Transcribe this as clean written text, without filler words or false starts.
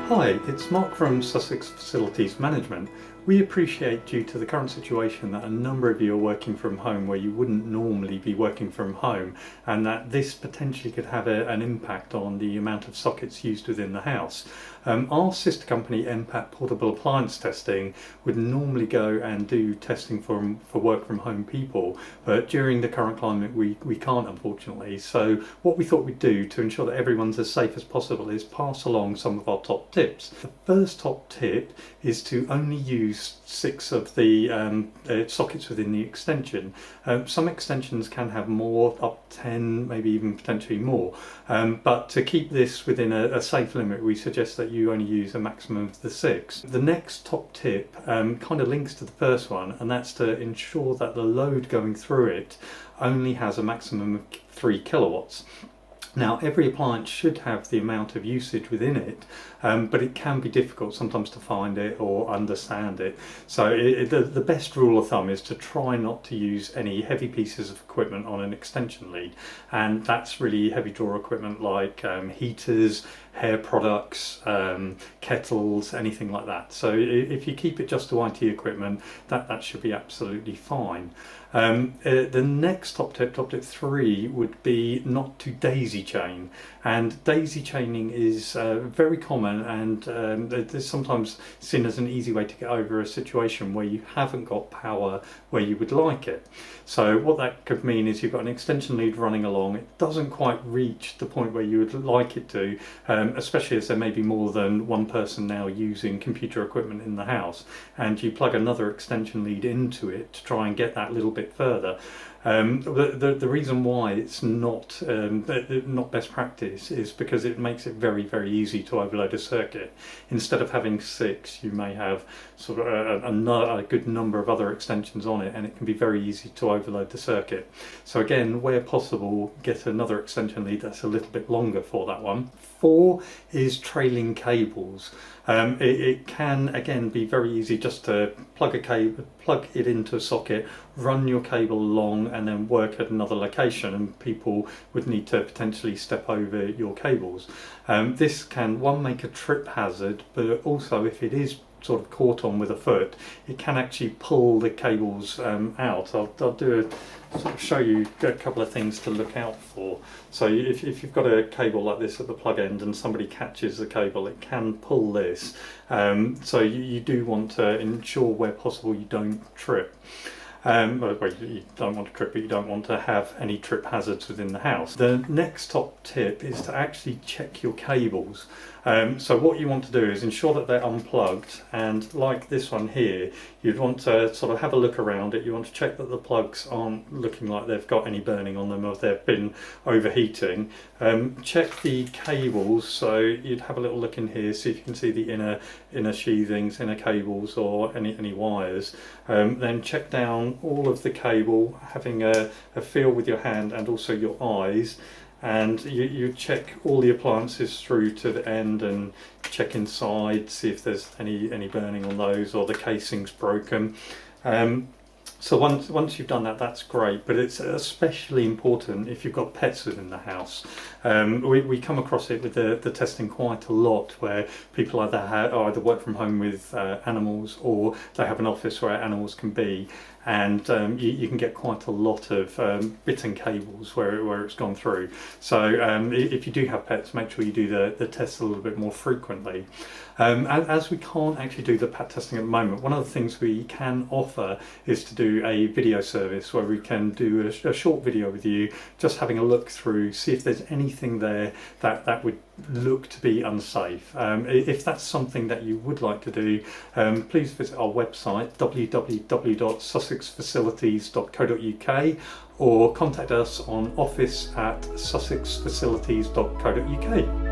Hi, it's Mark from Sussex Facilities Management. We appreciate, due to the current situation, that a number of you are working from home where you wouldn't normally be working from home, and that this potentially could have an impact on the amount of sockets used within the house. Our sister company, MPAT Portable Appliance Testing, would normally go and do testing for work from home people, but during the current climate we can't, unfortunately. So what we thought we'd do to ensure that everyone's as safe as possible is pass along some of our top tips. The first top tip is to only use 6 of the sockets within the extension. Some extensions can have more, up 10, maybe even potentially more, but to keep this within a safe limit, we suggest that you only use a maximum of the 6. The next top tip kind of links to the first one, and that's to ensure that the load going through it only has a maximum of 3 kilowatts. Now, every appliance should have the amount of usage within it, but it can be difficult sometimes to find it or understand it. So the best rule of thumb is to try not to use any heavy pieces of equipment on an extension lead, and that's really heavy drawer equipment like heaters, hair products, kettles, anything like that. So if you keep it just to IT equipment, that should be absolutely fine. The next top tip 3, would be not to daisy chain, and daisy chaining is very common, and it's sometimes seen as an easy way to get over a situation where you haven't got power where you would like it. So what that could mean is you've got an extension lead running along, it doesn't quite reach the point where you would like it to, especially as there may be more than one person now using computer equipment in the house, and you plug another extension lead into it to try and get that little bit further. The reason why it's not best practice is because it makes it very, very easy to overload a circuit. Instead of having 6, you may have sort of a good number of other extensions on it, and it can be very easy to overload the circuit. So again, where possible, get another extension lead that's a little bit longer for that one. 4 is trailing cables. It can again be very easy just to plug it into a socket, run your cable along, and then work at another location, and people would need to potentially step over your cables. This can, one, make a trip hazard, but also if it is sort of caught on with a foot, it can actually pull the cables out. I'll do sort of show you a couple of things to look out for. So if you've got a cable like this at the plug end and somebody catches the cable, it can pull this. So you do want to ensure where possible you don't trip. You don't want to trip, but you don't want to have any trip hazards within the house. The next top tip is to actually check your cables. So what you want to do is ensure that they're unplugged, and like this one here, you'd want to sort of have a look around it. You want to check that the plugs aren't looking like they've got any burning on them or they've been overheating. Check the cables, so you'd have a little look in here, see if you can see the inner sheathings, inner cables, or any wires. Then check down all of the cable, having a feel with your hand and also your eyes, and you check all the appliances through to the end and check inside, see if there's any burning on those or the casing's broken. So once you've done that, that's great, but it's especially important if you've got pets within the house. We come across it with the testing quite a lot, where people either work from home with animals, or they have an office where animals can be, and you can get quite a lot of bitten cables where it's gone through. So if you do have pets, make sure you do the tests a little bit more frequently. As we can't actually do the PAT testing at the moment, one of the things we can offer is to do a video service where we can do a short video with you, just having a look through, see if there's anything there that would look to be unsafe. If that's something that you would like to do, please visit our website www.sussexfacilities.co.uk, or contact us on office@sussexfacilities.co.uk.